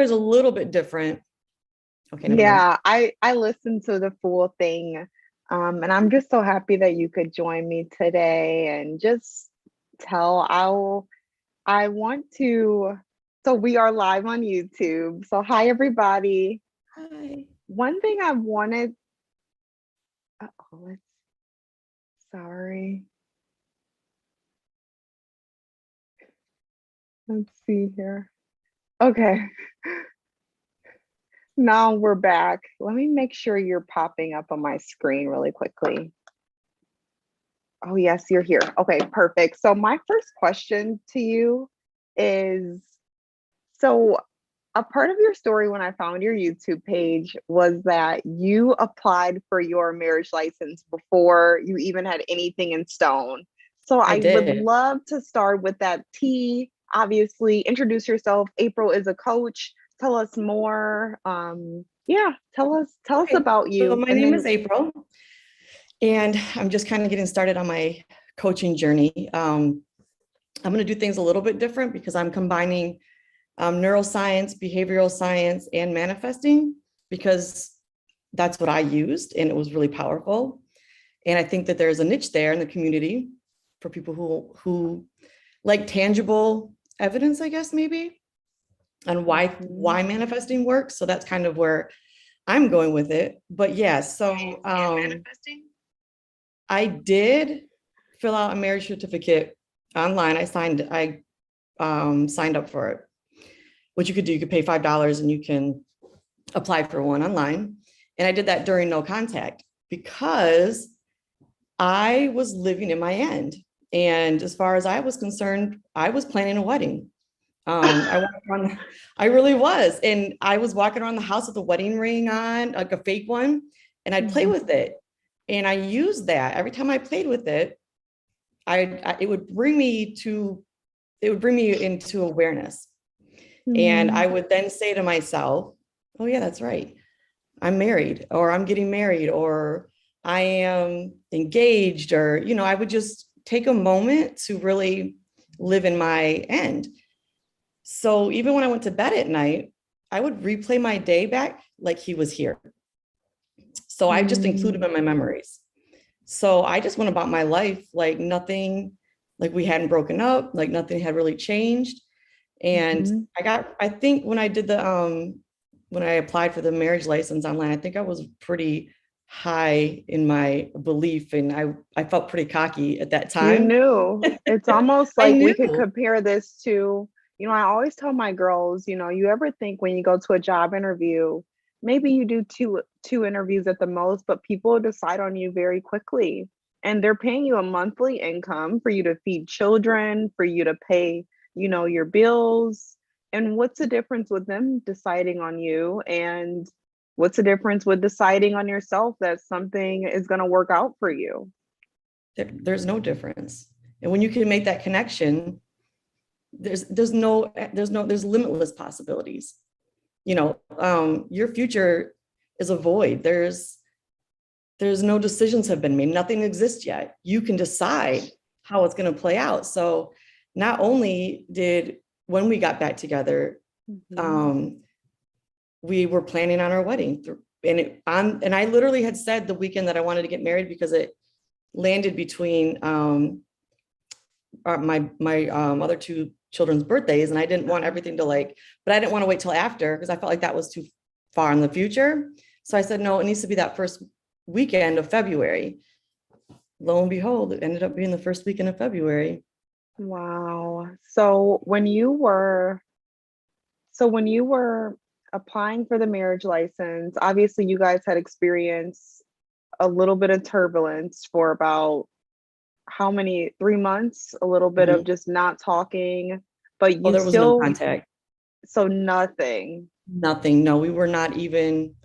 is a little bit different. Okay, never mind. Yeah, I listened to the full thing. And I'm just so happy that you could join me today and just tell I want to so we are live on YouTube. So hi everybody. Hi. One thing I wanted let's sorry. Let's see here. Okay. Now we're back. Let me make sure you're popping up on my screen really quickly. Oh, yes, you're here. Okay, perfect. So my first question to you is, so a part of your story when I found your YouTube page was that you applied for your marriage license before you even had anything in stone. So I I would did. love to start with that T. Obviously, introduce yourself. April is a coach. Tell us more. Yeah, tell us Okay. about So you. my And name then is April, and I'm just kind of getting started on my coaching journey. I'm going to do things a little bit different because I'm combining neuroscience, behavioral science, and manifesting because that's what I used and it was really powerful. And I think that there's a niche there in the community for people who like tangible evidence, I guess, maybe, on why Mhm. manifesting works. So that's kind of where I'm going with it. But yeah, so I did fill out a marriage certificate online. I signed up for it. What you could do, you could pay $5 and you can apply for one online. And I did that during no contact because I was living in my end. And as far as I was concerned, I was planning a wedding. I walked around, I really was. And I was walking around the house with a wedding ring on, like a fake one, and I'd play Mhm. with it. And I used that every time I played with it, it would bring me into awareness. And I Mhm. would then say to myself, oh yeah, that's right. I'm married, or I'm getting married, or I am engaged, or, I would just take a moment to really live in my end. So even when I went to bed at night, I would replay my day back like he was here. So I just included Mhm. him in my memories. So I just went about my life like nothing, like we hadn't broken up, like nothing had really changed. And Mhm. I think when I applied for the marriage license online, I think I was pretty high in my belief and I felt pretty cocky at that You time. knew. It's almost I like we could knew. compare this to, I always tell my girls, you ever think when you go to a job interview, maybe you do two interviews at the most, but people decide on you very quickly. And they're paying you a monthly income for you to feed children, for you to pay, your bills. And what's the difference with them deciding on you? And what's the difference with deciding on yourself that something is going to work out for you? There's no difference. And when you can make that connection, there's limitless possibilities. Your future is a void. There's no decisions have been made. Nothing exists yet. You can decide how it's going to play out. So not only did when we got back together, Mhm. um, we were planning on our wedding, and I literally had said the weekend that I wanted to get married because it landed between my other two children's birthdays, and I didn't want everything to but I didn't want to wait till after because I felt like that was too far in the future. So I said, no, it needs to be that first weekend of February. Lo and behold, it ended up being the first weekend of February. Wow. So when you were applying for the marriage license, obviously you guys had experienced a little bit of turbulence for about how many, 3 months, a little bit of Mhm. just not talking, but Oh, you there was no still, contact, so nothing. nothing. No, we were not even,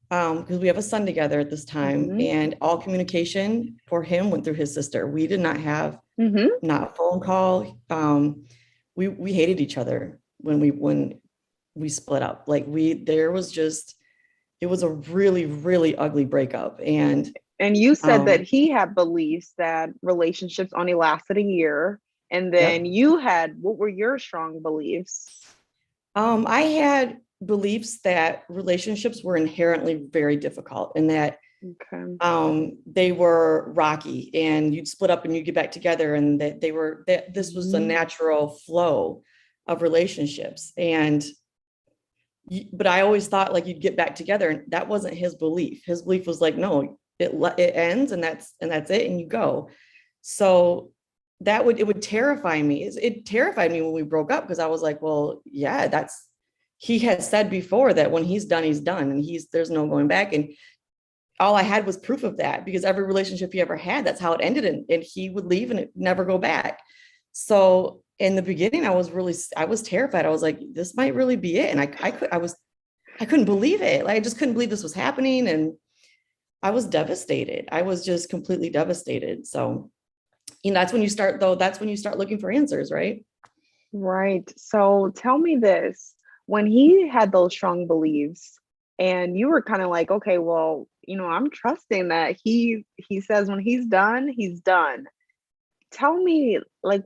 because we have a son together at this time, Hmm. and all communication for him went through his sister. We did not have Hmm. not a phone call. We hated each other when we split up. Like there was just it was a really really ugly breakup, and And you said that um, he had beliefs that relationships only lasted a year. And then yep. you had, what were your strong beliefs? I had beliefs that relationships were inherently very difficult and that Okay. they were rocky and you'd split up and you get back together, and that this was a natural flow of relationships. And but I always thought like you'd get back together, and that wasn't his belief. His belief was like, no, it ends and that's it, and you go. So it would terrify me. It terrified me when we broke up, because I was like, well, yeah, he had said before that when he's done, and there's no going back. And all I had was proof of that, because every relationship he ever had, that's how it ended. And he would leave and it never go back. So in the beginning, I was terrified. I was like, this might really be it. And I couldn't believe it. Like, I just couldn't believe this was happening. And I was devastated. I was just completely devastated. So, that's when you start looking for answers, right? Right. So tell me this, when he had those strong beliefs and you were kind of like, okay, well, I'm trusting that he says when he's done, he's done. Tell me, like,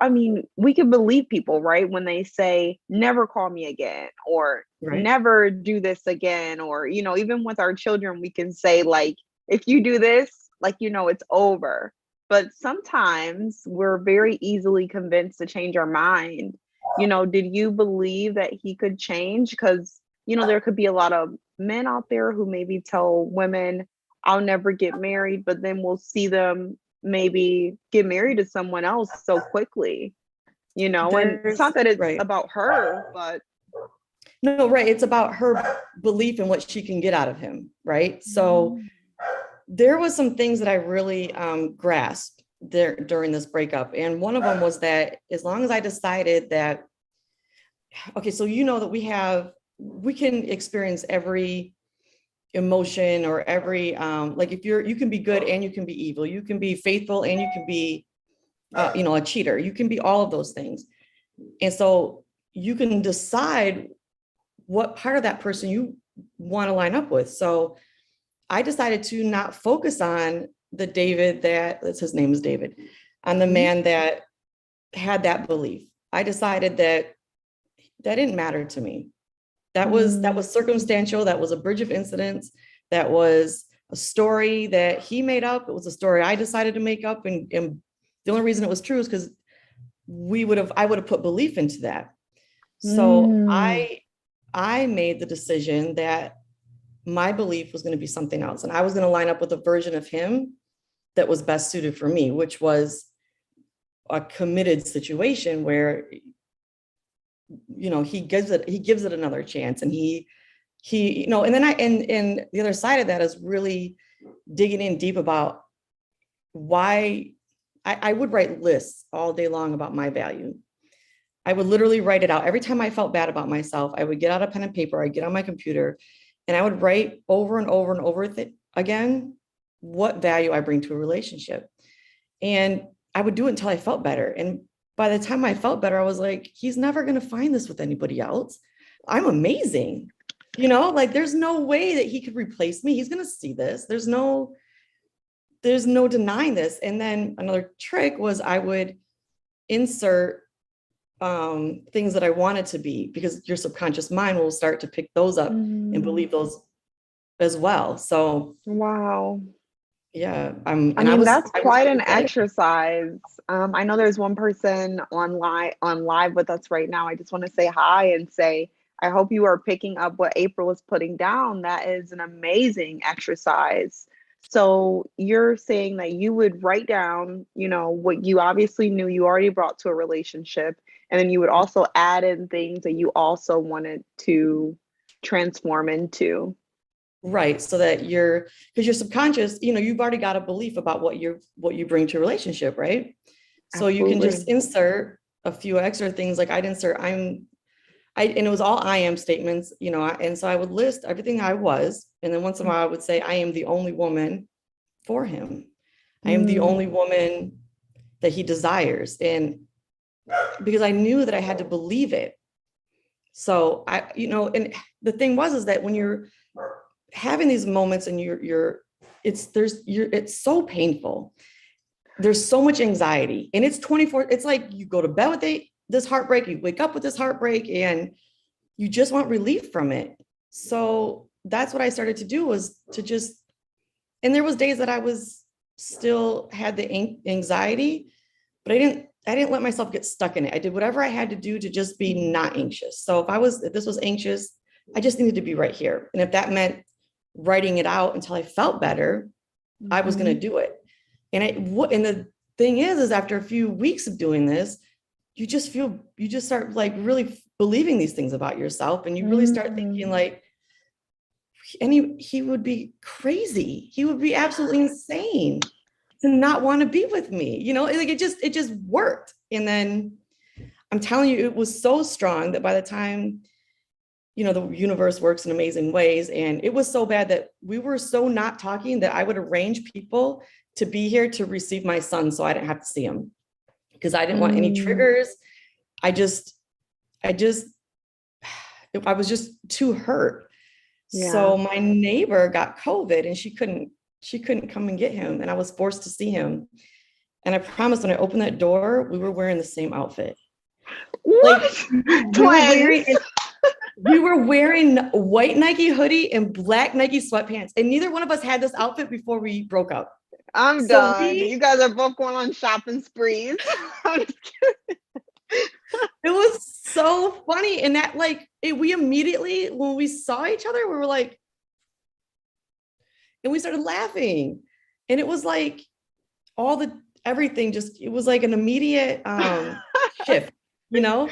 I mean, we can believe people, right? When they say, never call me again, or Right. never do this again, or, even with our children, we can say, like, if you do this, like, it's over. But sometimes we're very easily convinced to change our mind. Did you believe that he could change? Because, there could be a lot of men out there who maybe tell women, I'll never get married, but then we'll see them maybe get married to someone else so quickly, and it's not that it's Right. about her, but No, right. It's about her belief in what she can get out of him. Right. So mm, there was some things that I really grasped there during this breakup. And one of them was that as long as I decided that, okay, so that we can experience every emotion, or every, like, if you can be good and you can be evil, you can be faithful and you can be, a cheater, you can be all of those things. And so you can decide what part of that person you want to line up with. So I decided to not focus on his name is David, on the mhm, man that had that belief. I decided that didn't matter to me. That was mm, circumstantial. That was a bridge of incidents. That was a story that he made up. It was a story I decided to make up. And the only reason it was true is because I would have put belief into that. So mm, I made the decision that my belief was going to be something else. And I was going to line up with a version of him that was best suited for me, which was a committed situation where, he gives it another chance. And and then and the other side of that is really digging in deep about why I would write lists all day long about my value. I would literally write it out. Every time I felt bad about myself, I would get out a pen and paper, I'd get on my computer, and I would write over and over and over again what value I bring to a relationship. And I would do it until I felt better. And by the time I felt better, I was like, he's never going to find this with anybody else. I'm amazing. Like, there's no way that he could replace me. He's going to see this. There's no denying this. And then another trick was I would insert things that I wanted to be, because your subconscious mind will start to pick those up and mm. believe those as well. So Wow. yeah, I and mean, that's I was quite very an excited. exercise. I know there's one person on live with us right now. I just want to say hi and say, I hope you are picking up what April is putting down. That is an amazing exercise. So you're saying that you would write down, what you obviously knew you already brought to a relationship, and then you would also add in things that you also wanted to transform into. Right. So that because your subconscious, you've already got a belief about what you bring to a relationship, right? So you can Absolutely. just insert a few extra things. Like and it was all I am statements, and so I would list everything I was. And then once in a while I would say, I am the only woman for him. I am the Mm, only woman that he desires. And because I knew that I had to believe it. So and the thing is that when you're having these moments and it's so painful. There's so much anxiety, and it's 24. It's like you go to bed with this heartbreak, you wake up with this heartbreak, and you just want relief from it. So that's what I started to do, was to just, and there was days that I was still had the anxiety, but I didn't let myself get stuck in it. I did whatever I had to do to just be not anxious. So if this was anxious, I just needed to be right here. And if that meant writing it out until I felt better, I was going to do it. And and the thing is after a few weeks of doing this, you just start like really believing these things about yourself. And you really start thinking like, and he would be crazy. He would be absolutely insane to not want to be with me. You know, like it just worked. And then I'm telling you, it was so strong that by the time, you know, the universe works in amazing ways. And it was so bad that we were so not talking that I would arrange people to be here to receive my son so I didn't have to see him, because I didn't want any triggers. I was just too hurt. Yeah. So my neighbor got COVID and she couldn't come and get him. And I was forced to see him. And I promised when I opened that door, we were wearing the same outfit. What? Like, we were wearing white Nike hoodie and black Nike sweatpants. And neither one of us had this outfit before we broke up. I'm done. You guys are both going on shopping sprees. It was so funny. And that we immediately, when we saw each other, we were like, and we started laughing. And it was like everything just, it was like an immediate shift, you know?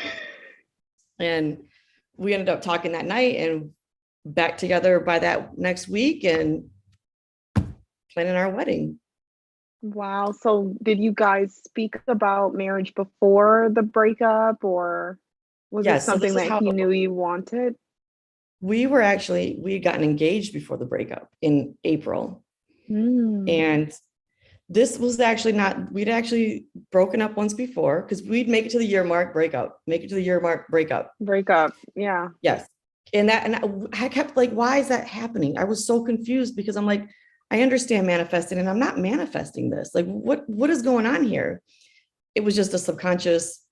And we ended up talking that night and back together by that next week and planning our wedding. Wow. So did you guys speak about marriage before the breakup, or was it something that he knew you wanted? We had gotten engaged before the breakup in April. And this was actually we'd actually broken up once before, because we'd make it to the year mark, breakup, breakup. Yeah. Yes. And I kept like, why is that happening? I was so confused, because I'm like, I understand manifesting and I'm not manifesting this. Like, what is going on here? It was just a subconscious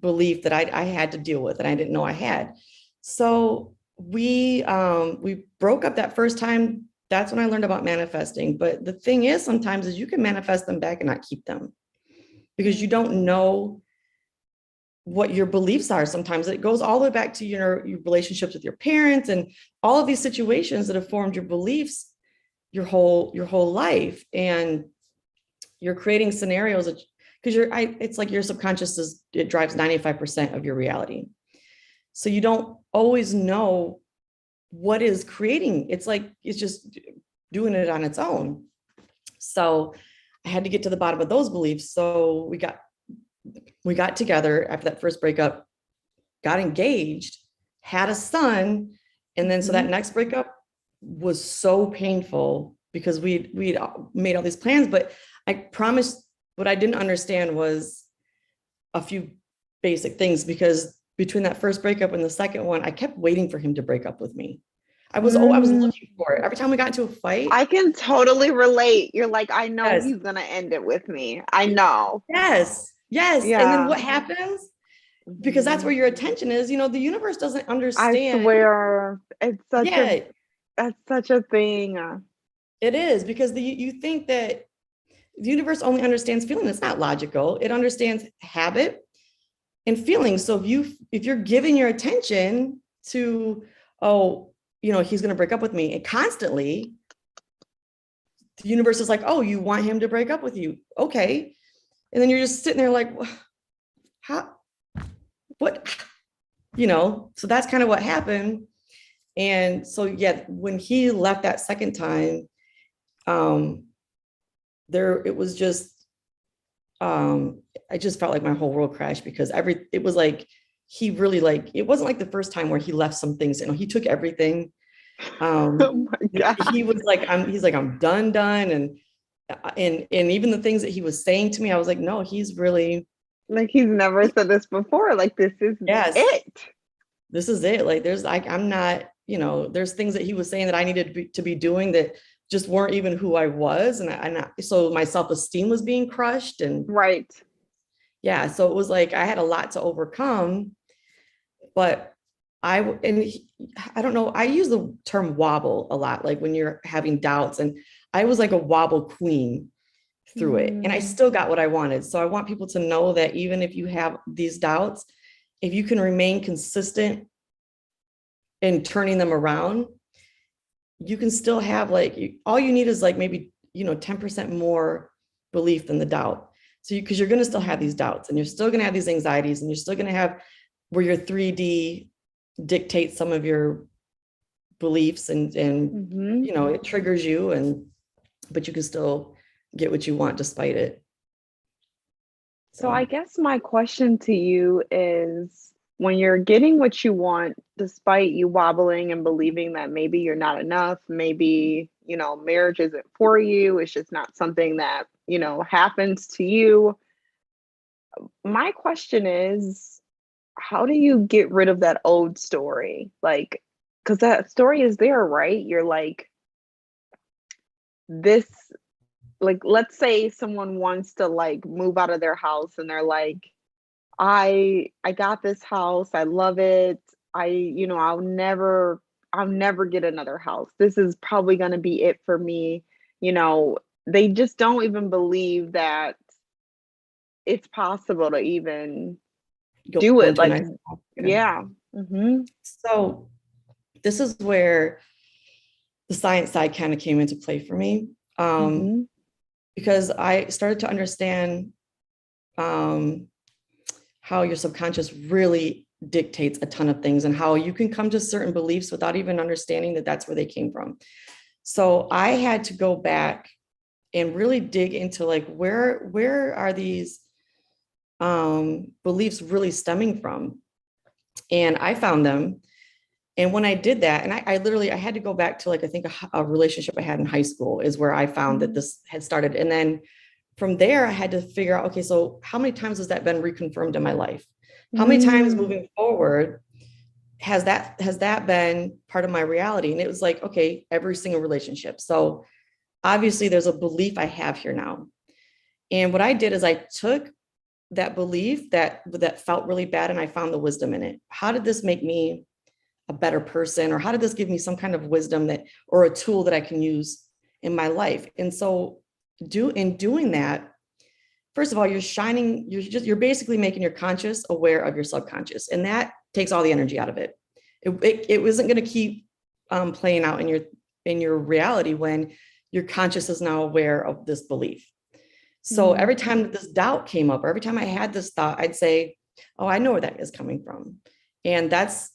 belief that I had to deal with and I didn't know I had. So we broke up that first time. That's when I learned about manifesting. But the thing is, sometimes is you can manifest them back and not keep them, because you don't know what your beliefs are. Sometimes it goes all the way back to your relationships with your parents and all of these situations that have formed your beliefs your whole life. And you're creating scenarios because it's like your subconscious it drives 95% of your reality. So you don't always know what is creating. It's just doing it on its own. So I had to get to the bottom of those beliefs. So we got together after that first breakup, got engaged, had a son. And then so that next breakup was so painful, because we'd made all these plans, but I promised, what I didn't understand was a few basic things, because between that first breakup and the second one, I kept waiting for him to break up with me. I was looking for it. Every time we got into a fight. I can totally relate. You're like, I know he's going to end it with me. I know. Yes. Yeah. And then what happens? Because that's where your attention is. You know, the universe doesn't understand. I swear. That's such a thing. It is, because you think that the universe only understands feeling. It's not logical. It understands habit and feelings. So if you're giving your attention to, he's going to break up with me, and constantly, the universe is like, oh, you want him to break up with you. Okay. And then you're just sitting there like, what, so that's kind of what happened. And so, yeah, when he left that second time, it was just, I just felt like my whole world crashed, because it was like, he really it wasn't like the first time where he left some things, he took everything. Oh my God. He was like, I'm done. And even the things that he was saying to me, I was like, no, he's really like, he's never said this before. Like, this is it. This is it. Like, I'm not, there's things that he was saying that I needed to be doing that just weren't even who I was. So my self-esteem was being crushed. And right. Yeah. So it was like, I had a lot to overcome, but I don't know, I use the term wobble a lot, like when you're having doubts, and I was like a wobble queen through it, and I Mm, still got what I wanted. So I want people to know that even if you have these doubts, if you can remain consistent in turning them around, you can still have like, all you need is like maybe, 10% more belief than the doubt. So because you're going to still have these doubts, and you're still going to have these anxieties, and you're still going to have where your 3D dictates some of your beliefs, and mhm. it triggers you, but you can still get what you want despite it. So I So guess my question to you is when you're getting what you want, despite you wobbling and believing that maybe you're not enough, maybe, marriage isn't for you, it's just not something that, happens to you. My question is, how do you get rid of that old story? Like, because that story is there, right? You're like, this, like, let's say someone wants to like move out of their house and they're like, I got this house. I love it. I'll never get another house. This is probably going to be it for me. You know, they just don't even believe that it's possible to even do go it. into a Like, nice, yeah. yeah. Mhm. So this is where the science side kind of came into play for me, Mhm. because I started to understand um, how your subconscious really dictates a ton of things, and how you can come to certain beliefs without even understanding that that's where they came from. So I had to go back and really dig into like, where are these beliefs really stemming from? And I found them. And when I did that, and I literally, I had to go back to like, I think a relationship I had in high school is where I found that Mhm. this had started. And then from there, I had to figure out, okay, so how many times has that been reconfirmed in my life? How many times Mm. moving forward has that been part of my reality? And it was like, okay, every single relationship. So obviously there's a belief I have here now. And what I did is I took that belief that felt really bad, and I found the wisdom in it. How did this make me a better person, or how did this give me some kind of wisdom that, or a tool that I can use in my life? And so in doing that, first of all, you're basically making your conscious aware of your subconscious, and that takes all the energy out of it. It wasn't going to keep playing out in your reality when your conscious is now aware of this belief. So Mm. every time that this doubt came up, or every time I had this thought, I'd say, oh, I know where that is coming from. And that's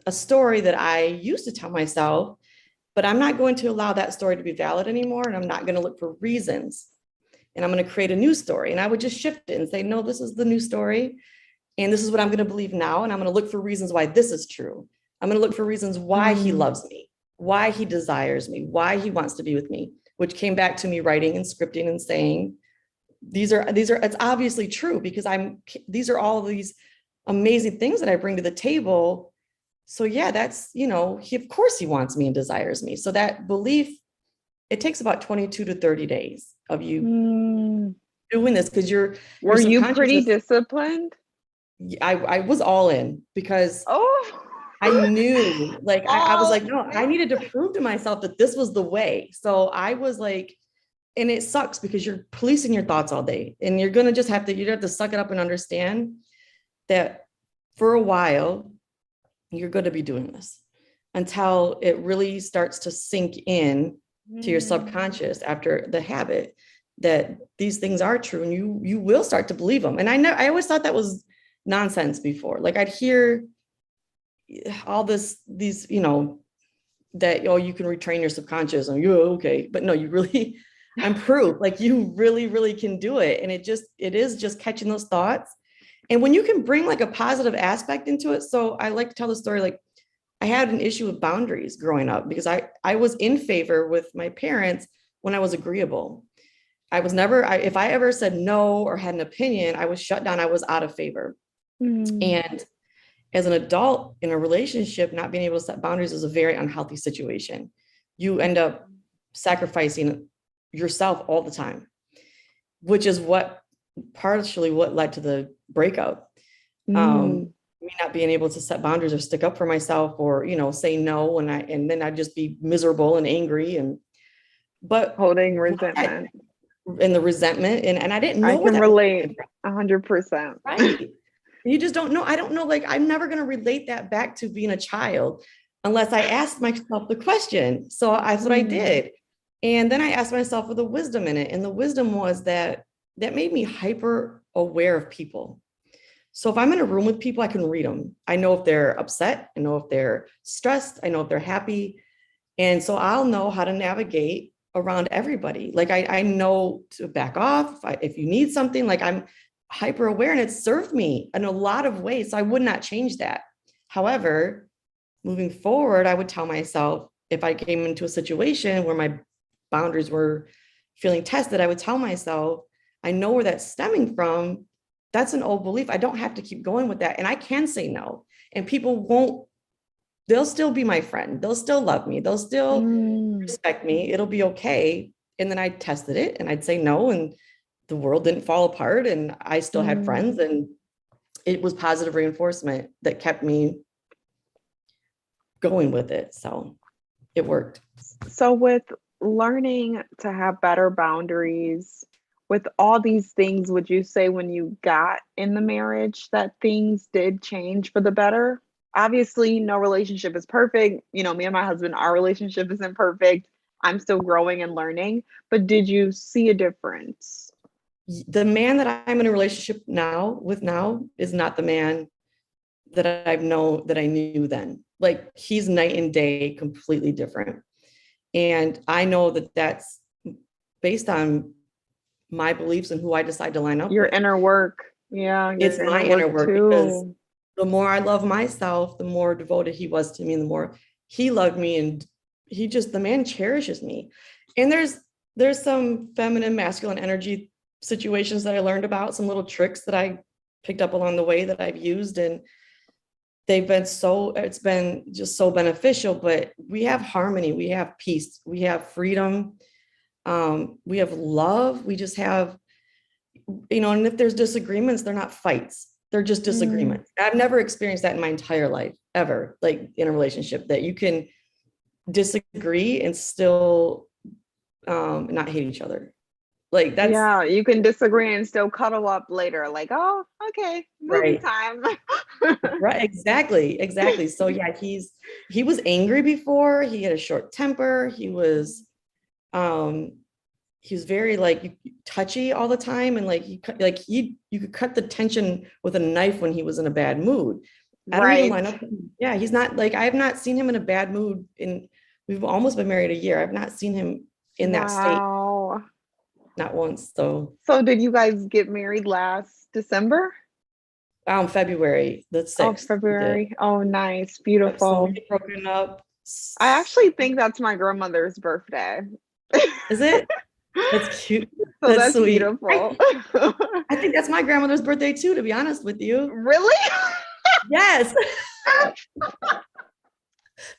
a story that I used to tell myself, but I'm not going to allow that story to be valid anymore. And I'm not going to look for reasons. And I'm going to create a new story. And I would just shift it and say, no, this is the new story. And this is what I'm going to believe now. And I'm going to look for reasons why this is true. I'm going to look for reasons why he Mm. loves me, why he desires me, why he wants to be with me, which came back to me writing and scripting and saying, these are it's obviously true, because these are all of these amazing things that I bring to the table. So yeah, that's, he, of course he wants me and desires me. So that belief, it takes about 22 to 30 days of you Mm. doing this, because your Were you subconscious pretty is, disciplined? I was all in, because Oh. I knew, like, I was Oh, like, no, I man. needed to prove to myself that this was the way. So I was like, and it sucks because you're policing your thoughts all day, and you're going to just you have to suck it up and understand that for a while you're going to be doing this until it really starts to sink in to your Mm. subconscious after the habit that these things are true, and you will start to believe them. And I always thought that was nonsense before. Like I'd hear all these that, oh, you can retrain your subconscious and you're okay, but no, you really, I'm proof, like you really really can do it. And it is just catching those thoughts. And when you can bring like a positive aspect into it. So I like to tell the story, like I had an issue with boundaries growing up, because I was in favor with my parents when I was agreeable. I was never, if I ever said no or had an opinion, I was shut down. I was out of favor. Mm. And as an adult in a relationship, not being able to set boundaries is a very unhealthy situation. You end up sacrificing yourself all the time, which is what partially what led to the breakup. Mm. me not being able to set boundaries or stick up for myself or, say no. And then I'd just be miserable and angry. But Holding resentment. and the resentment. And I didn't I know where can that was relate coming from. 100%. Right. You just don't know. I don't know. Like, I'm never going to relate that back to being a child unless I asked myself the question. So that's what I Mm, did. And then I asked myself for the wisdom in it. And the wisdom was that made me hyper aware of people. So if I'm in a room with people, I can read them. I know if they're upset. I know if they're stressed. I know if they're happy. And so I'll know how to navigate around everybody. Like I know to back off if you need something, like I'm hyper aware and it served me in a lot of ways. So I would not change that. However, moving forward, I would tell myself if I came into a situation where my boundaries were feeling tested, I would tell myself, I know where that's stemming from. That's an old belief. I don't have to keep going with that. And I can say no. And people won't, they'll still be my friend. They'll still love me. They'll still mm, respect me. It'll be okay. And then I tested it and I'd say no. And the world didn't fall apart and I still had mm. friends. And it was positive reinforcement that kept me going with it. So it worked. So, with learning to have better boundaries, with all these things, would you say when you got in the marriage that things did change for the better? Obviously, no relationship is perfect. Me and my husband, our relationship isn't perfect. I'm still growing and learning, but did you see a difference? The man that I'm in a relationship now is not the man that I knew then. Like he's night and day, completely different. And I know that that's based on my beliefs and who I decide to line up Your with. inner work. Yeah, It's your my inner inner work work because too. the more I love myself, the more devoted he was to me, and the more he loved me. And the man cherishes me. And there's some feminine, masculine energy situations that I learned about, some little tricks that I picked up along the way that I've used. And it's been just so beneficial. But we have harmony, we have peace, we have freedom, we have love, we just have, and if there's disagreements, they're not fights, they're just Mm, disagreements. I've never experienced that in my entire life, ever, like in a relationship, that you can disagree and still not hate each other. Like that's yeah, you can disagree and still cuddle up later, like, oh, okay, movie right. time. Right, exactly. So yeah, he was angry before, he had a short temper, um he was very like touchy all the time, and you could cut the tension with a knife when he was in a bad mood. I don't even Right. line up. Yeah, he's not like, I have not seen him in a bad mood we've almost been married a year. I've not seen him in that state, Wow. not once. So So did you guys get married last December? February the Oh, 6th we did. February. Oh, nice. Yep, so Beautiful. we broken up. I actually think that's my grandmother's birthday. Is it? That's cute. So That's that's sweet. beautiful. I think that's my grandmother's birthday too, to be honest with you. Really? Yes,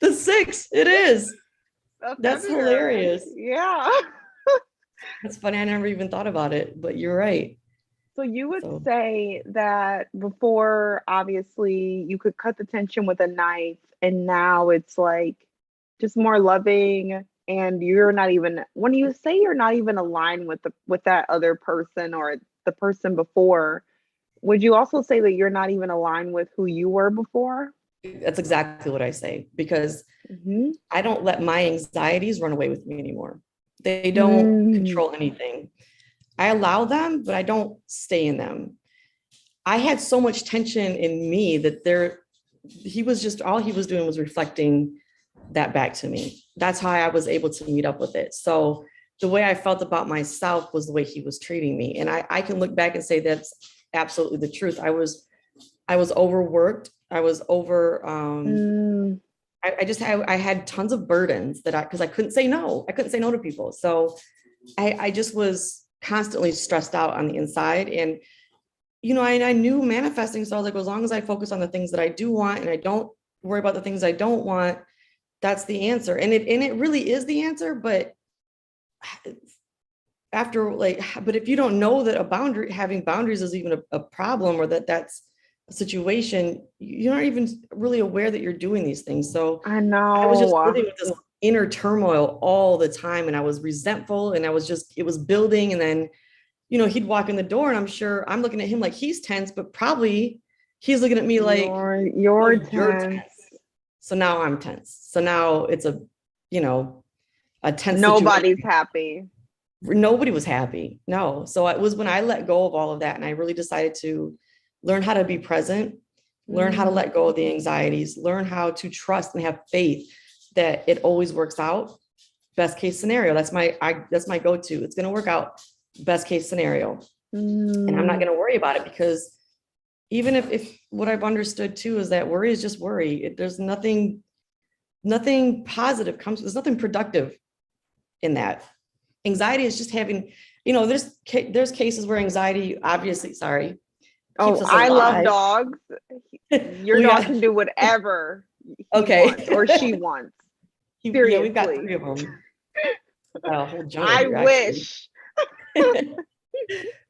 the 6th. It is. Of That's February. hilarious. Yeah. That's funny. I never even thought about it, but you're right. So you would So say that before, obviously, you could cut the tension with a knife, and now it's like just more loving, and you're not even when you say you're not even aligned with that other person or the person before, would you also say that you're not even aligned with who you were before? that's exactly what I say, because Hmm. I don't let my anxieties run away with me anymore. They don't Mm, control anything. I allow them, but I don't stay in them. I had so much tension in me that he was just, all he was doing was reflecting that back to me. That's how I was able to meet up with it. So the way I felt about myself was the way he was treating me. And I can look back and say that's absolutely the truth. I was overworked. I was over, mm, I had tons of burdens because I couldn't say no. I couldn't say no to people. So I just was constantly stressed out on the inside. And I knew manifesting. So I was like, as long as I focus on the things that I do want and I don't worry about the things I don't want, that's the answer. And it really is the answer. But but if you don't know that having boundaries is even a problem, or that's a situation, you're not even really aware that you're doing these things. So I I was just know. living with this inner turmoil all the time. And I was resentful and I was just, it was building. And then, he'd walk in the door and I'm sure I'm looking at him like he's tense, but probably he's looking at me like, oh, You're you're tense. tense. So now I'm tense. So now it's a tense Nobody's situation. happy. Nobody was happy. No. So it was when I let go of all of that and I really decided to learn how to be present, learn how to let go of the anxieties, learn how to trust and have faith that it always works out. Best case scenario. That's my go-to. It's going to work out. Best case scenario. And I'm not going to worry about it because even if what I've understood too is that worry is just worry. There's nothing positive there's nothing productive in that. Anxiety is just having, there's cases where anxiety obviously, sorry, keeps Oh, us I love alive. dogs. Your dog can do whatever he Okay. wants or she wants. Yeah, we've got Seriously. 3 of them. A whole jungle I here, actually. wish.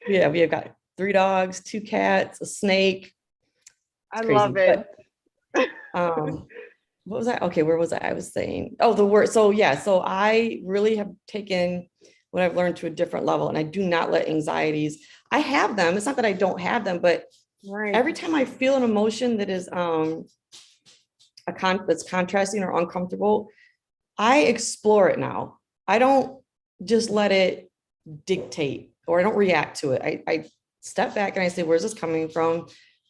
Yeah, we have got 3 dogs, 2 cats, a snake. I It's love crazy. it. But what was I? Okay, where was I? I was saying, oh, the word. So yeah, so I really have taken what I've learned to a different level, and I do not let anxieties. I have them. It's not that I don't have them, but Right. every time I feel an emotion that is that's contrasting or uncomfortable, I explore it now. I don't just let it dictate or I don't react to it. I step back and I say, where's this coming from?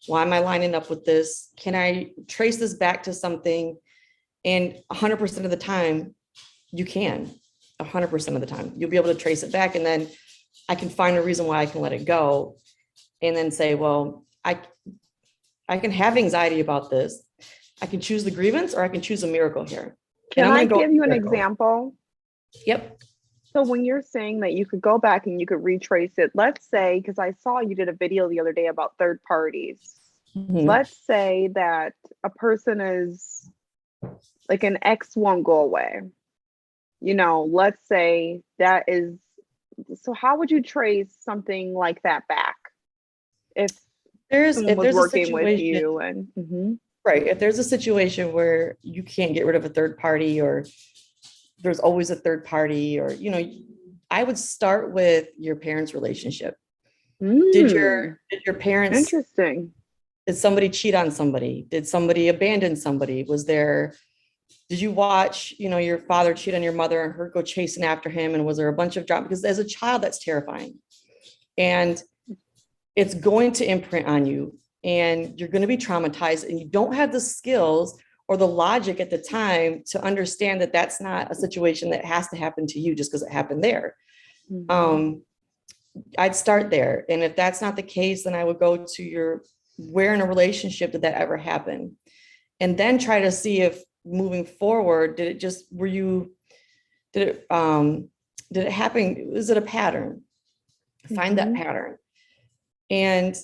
Why am I lining up with this? Can I trace this back to something? And 100% of the time, you can. 100% of the time, you'll be able to trace it back. And then I can find a reason why I can let it go. And then say, well, I can have anxiety about this. I can choose the grievance or I can choose a miracle here. And Can I'm I going to go give you an miracle. example? Yep. So when you're saying that you could go back and you could retrace it, let's say, because I saw you did a video the other day about third parties. Mm-hmm. Let's say that a person is like an ex won't go away. Let's say that is, so how would you trace something like that back if someone was there's a working with situation, you and right? If there's a situation where you can't get rid of a third party or there's always a third party or, I would start with your parents' relationship. Did your parents, interesting. did somebody cheat on somebody? Did somebody abandon somebody? Did you watch, your father cheat on your mother and her go chasing after him? And was there a bunch of drama? Because as a child, that's terrifying. And it's going to imprint on you and you're going to be traumatized and you don't have the skills or the logic at the time to understand that that's not a situation that has to happen to you just because it happened there. I'd start there. And if that's not the case, then I would go to where in a relationship did that ever happen? And then try to see if moving forward, did it happen? Was it a pattern? Find that pattern. And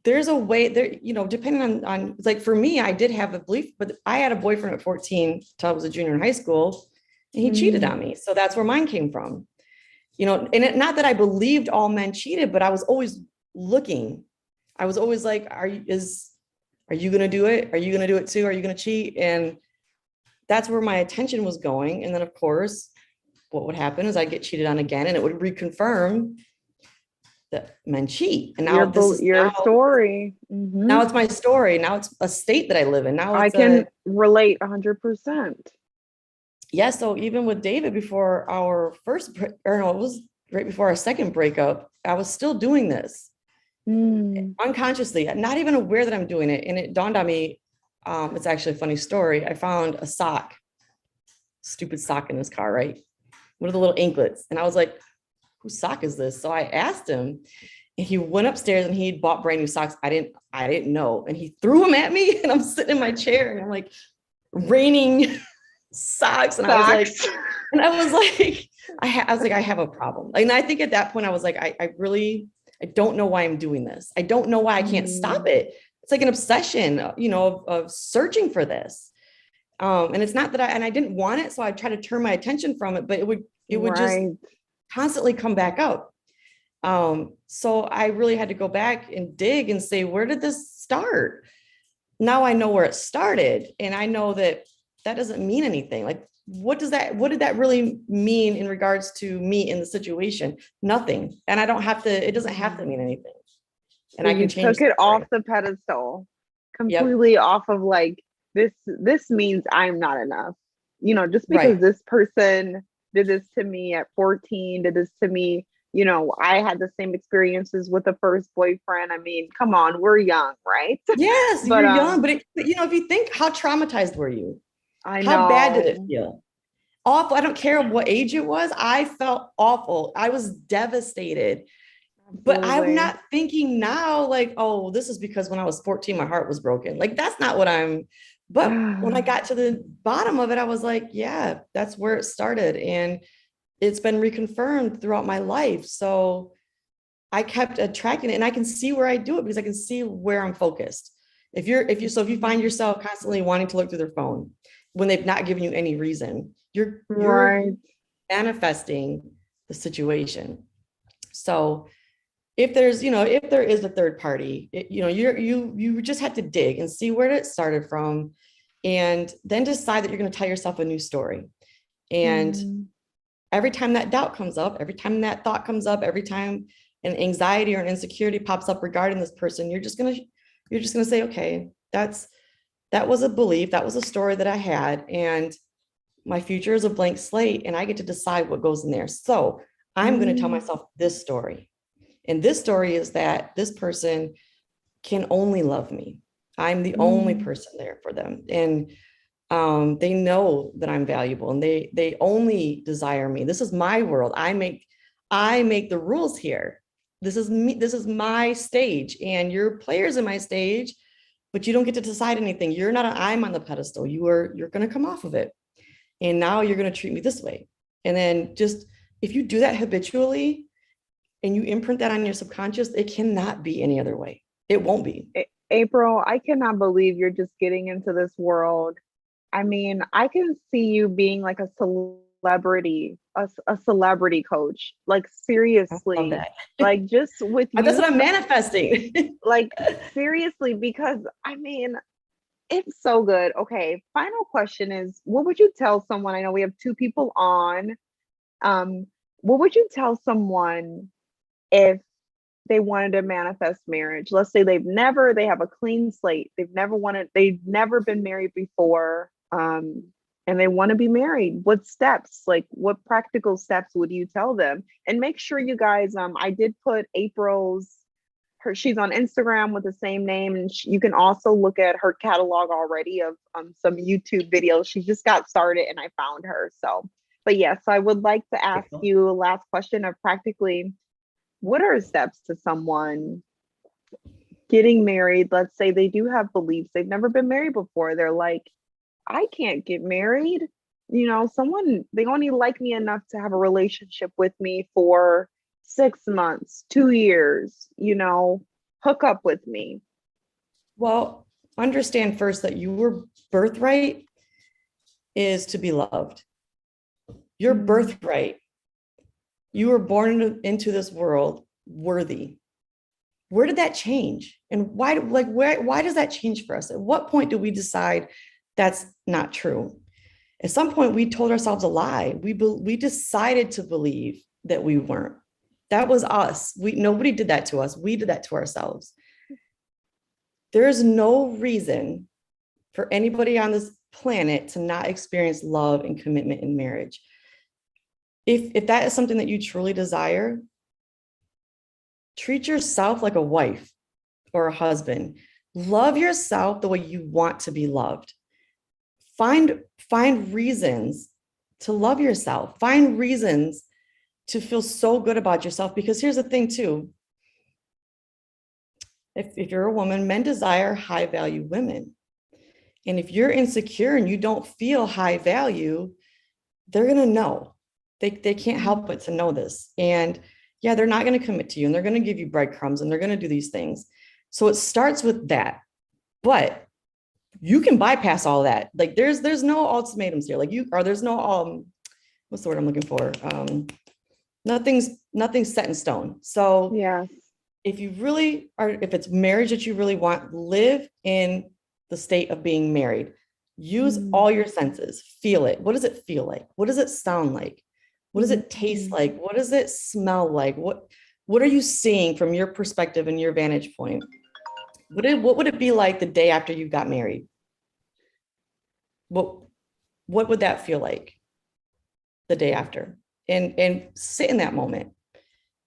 there's a way there, depending on like for me, I did have a belief, but I had a boyfriend at 14 till I was a junior in high school and he cheated on me. So that's where mine came from, and not that I believed all men cheated, but I was always looking. I was always like, are you going to do it? Are you going to do it too? Are you going to cheat? And that's where my attention was going. And then of course, what would happen is I'd get cheated on again and it would reconfirm that men cheat. And now your story. Now it's my story. Now it's a state that I live in. Now I can relate 100%. Yeah. So even with David before our it was right before our second breakup, I was still doing this unconsciously, not even aware that I'm doing it. And it dawned on me. It's actually a funny story. I found a stupid sock in his car, right? One of the little anklets. And I was like, whose sock is this? So I asked him and he went upstairs and he'd bought brand new socks. I didn't know. And he threw them at me and I'm sitting in my chair and I'm like raining socks. And I was like, I have a problem. And I think at that point I was like, I don't know why I'm doing this. I don't know why I can't stop it. It's like an obsession, of searching for this. And it's not that I didn't want it. So I tried to turn my attention from it, but it would just constantly come back up. So I really had to go back and dig and say, where did this start? Now I know where it started, and I know that that doesn't mean anything. Like, what did that really mean in regards to me in the situation? Nothing. And I don't have to, it doesn't have to mean anything. And So I can you change took the it off story. the pedestal, Yep. completely off of like this means I'm not enough. Just because Right. this person did this to me at 14, did this to me, I had the same experiences with the first boyfriend. I mean, come on, we're young, right? Yes, But you're young, but if you think, how traumatized were you? I How bad did it know. feel? Awful. I don't care what age it was. I felt awful. I was devastated. But I'm Absolutely. not thinking now, like, oh, this is because when I was 14, my heart was broken. Like, that's not what I'm. But when I got to the bottom of it, I was like, yeah, that's where it started. And it's been reconfirmed throughout my life. So I kept attracting it, and I can see where I do it because I can see where I'm focused. If you find yourself constantly wanting to look through their phone when they've not given you any reason, you're Right. manifesting the situation. So if there is a third party, you just have to dig and see where it started from, and then decide that you're going to tell yourself a new story. And Mm. every time that doubt comes up, every time that thought comes up, every time an anxiety or an insecurity pops up regarding this person, you're just gonna say, okay, that was a belief, that was a story that I had, and my future is a blank slate, and I get to decide what goes in there. So I'm going to tell Mm. myself this story. And this story is that this person can only love me. I'm the only Mm. person there for them. And they know that I'm valuable, and they only desire me. This is my world. I make the rules here. This is me. This is my stage, and you're players in my stage, but you don't get to decide anything. You're not. I'm on the pedestal. You're going to come off of it, and now you're going to treat me this way. And then just if you do that habitually and you imprint that on your subconscious, it cannot be any other way. It won't be. April, I cannot believe you're just getting into this world. I mean, I can see you being like a celebrity, a celebrity coach. Like I love seriously, that. like just with That's you, what I'm manifesting. like seriously, because I mean, it's so good. Okay, final question is, what would you tell someone? I know we have two people on. Um, what would you tell someone if they wanted to manifest marriage? Let's say they have a clean slate. They've never been married before. And they want to be married. What steps, like what practical steps would you tell them? And make sure you guys, I did put she's on Instagram with the same name. And you can also look at her catalog already of some YouTube videos. She just got started and I found her. So, but yes, I would like to ask you a last question of practically what are steps to someone getting married? Let's say they do have beliefs, they've never been married before. They're like, I can't get married. They only like me enough to have a relationship with me for 6 months, 2 years, hook up with me. Well, understand first that your birthright is to be loved. Your Mm. birthright, you were born into this world worthy. Where did that change? And why does that change for us? At what point do we decide that's not true? At some point, we told ourselves a lie. We decided to believe that we weren't. That was us. Nobody did that to us. We did that to ourselves. There is no reason for anybody on this planet to not experience love and commitment in marriage. If that is something that you truly desire, treat yourself like a wife or a husband. Love yourself the way you want to be loved. Find reasons to love yourself. Find reasons to feel so good about yourself, because here's the thing too. If you're a woman, men desire high value women. And if you're insecure and you don't feel high value, they're going to know. They can't help but to know this. And yeah, they're not going to commit to you, and they're going to give you breadcrumbs, and they're going to do these things. So it starts with that. But you can bypass all that. Like there's no ultimatums here. There's no what's the word I'm looking for? Nothing's set in stone. So Yes. if you really are, if it's marriage that you really want, live in the state of being married. Use Mm. all your senses. Feel it. What does it feel like? What does it sound like? What does it taste Mm. like? What does it smell like? What are you seeing from your perspective and your vantage point? What would it be like the day after you got married? What what would that feel like the day after? And sit in that moment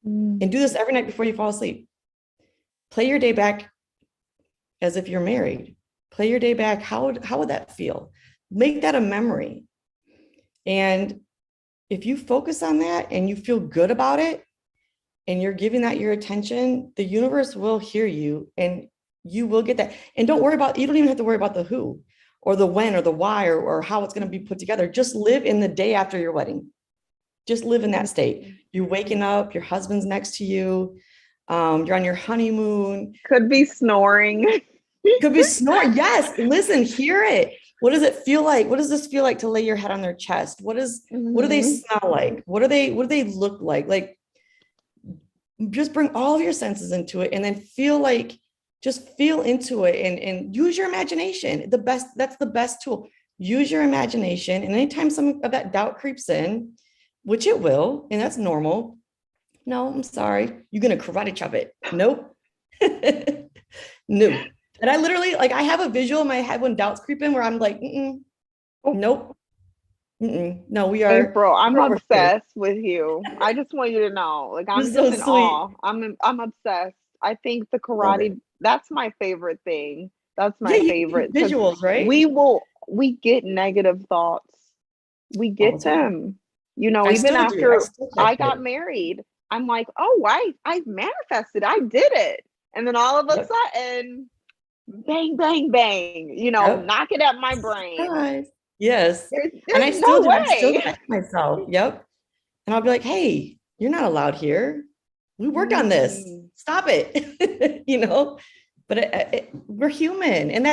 and Mm. do this every night before you fall asleep. Play your day back as if you're married. Play your day back. How would that feel? Make that a memory. And if you focus on that and you feel good about it and you're giving that your attention, the universe will hear you and you will get that. And you don't even have to worry about the who or the when or the why or how it's going to be put together. Just live in the day after your wedding. Just live in that state. You're waking up, your husband's next to you, you're on your honeymoon. Could be snoring. Could be snoring. Yes. Listen, hear it. What does it feel like? What does this feel like to lay your head on their chest? What do they Mhm. smell like? What do they look like? Like just bring all of your senses into it and then just feel into it and use your imagination. That's the best tool. Use your imagination. And anytime some of that doubt creeps in, which it will, and that's normal. No, I'm sorry. You're gonna karate chop it. Nope. No. And I literally like I have a visual in my head when doubts creep in where I'm like, Oh, nope. No, April, I'm we're over here. obsessed with you. I just want you to know, like, This I'm is just so in sweet. awe. I'm obsessed. I think the Love it. karate, that's my favorite thing. That's Yeah, my you favorite because visuals, right? we get negative thoughts. We All get the time. them. You know, I even still do. I after still catch I got it. married, I'm like, oh, I manifested. I did it. And then all of a Yep. sudden, bang, bang, bang, Yep. knock it at my brain. Surprise. Yes. And There's I no still do. I still way. catch myself. Yep. And I'll be like, hey, you're not allowed here. We worked on this. Mm. Stop it. But we're human. And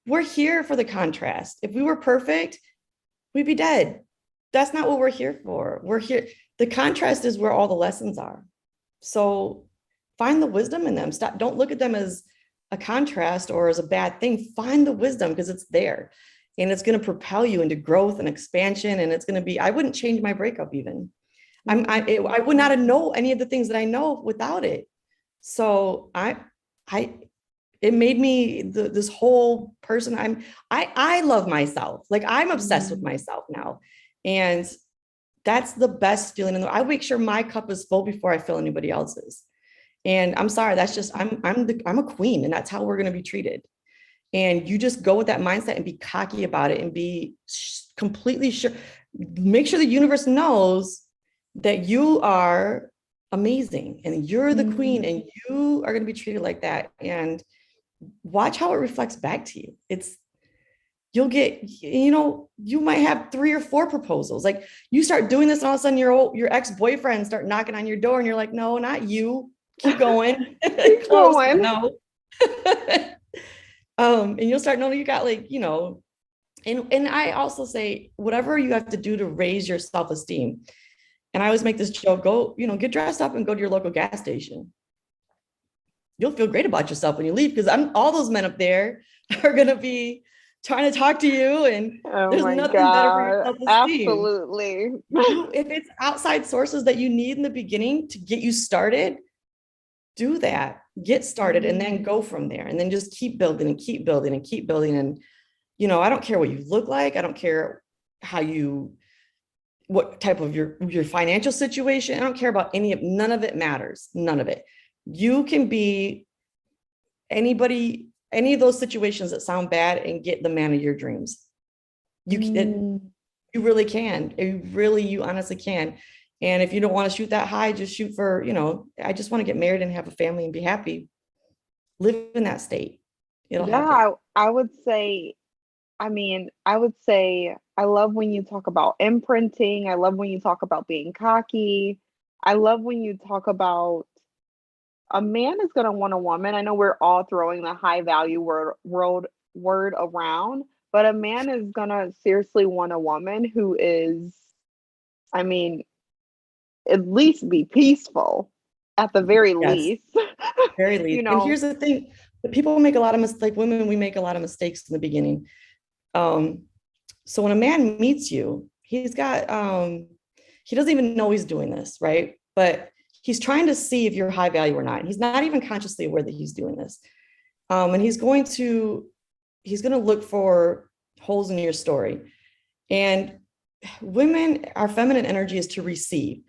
we're here for the contrast. If we were perfect, we'd be dead. That's not what we're here for. We're here. The contrast is where all the lessons are. So find the wisdom in them. Don't look at them as a contrast or as a bad thing. Find the wisdom because it's there and it's going to propel you into growth and expansion. And it's going to be, I wouldn't change my breakup even. I would not have known any of the things that I know without it. So I, it made me this whole person. I love myself. Like I'm obsessed with Mm. myself now. And that's the best feeling in the I make sure my cup is full before I fill anybody else's. And I'm sorry, that's just I'm a queen and that's how we're going to be treated. And you just go with that mindset and be cocky about it and be completely sure. Make sure the universe knows that you are amazing and you're the queen Mm. and you are going to be treated like that. And watch how it reflects back to you. You'll get, you might have 3 or 4 proposals. Like you start doing this and all of a sudden your ex-boyfriend start knocking on your door and you're like, no, not you. Keep going. Keep Close, but going. no. And you'll start knowing you got and I also say whatever you have to do to raise your self-esteem. And I always make this joke, go, get dressed up and go to your local gas station. You'll feel great about yourself when you leave because all those men up there are going to be trying to talk to you and Oh there's my nothing better for your God. self-esteem. Absolutely. If it's outside sources that you need in the beginning to get you started, do that, get started and then go from there and then just keep building and keep building and keep building. And, I don't care what you look like. I don't care what type of your financial situation. I don't care about none of it matters. None of it. You can be any of those situations that sound bad and get the man of your dreams. Mm. You really can. You honestly can. And if you don't want to shoot that high, just shoot for, I just want to get married and have a family and be happy. Live in that state. It'll Yeah, happen. I would say, I would say I love when you talk about imprinting. I love when you talk about being cocky. I love when you talk about a man is going to want a woman. I know we're all throwing the high value word around, but a man is going to seriously want a woman who is, I mean, at least be peaceful at the very Yes, least. very You least. And know, here's the thing, people make a lot of mistakes, like women, we make a lot of mistakes in the beginning. Um, so when a man meets you, he doesn't even know he's doing this, right? But he's trying to see if you're high value or not. He's not even consciously aware that he's doing this. And he's going to look for holes in your story. And women, our feminine energy is to receive.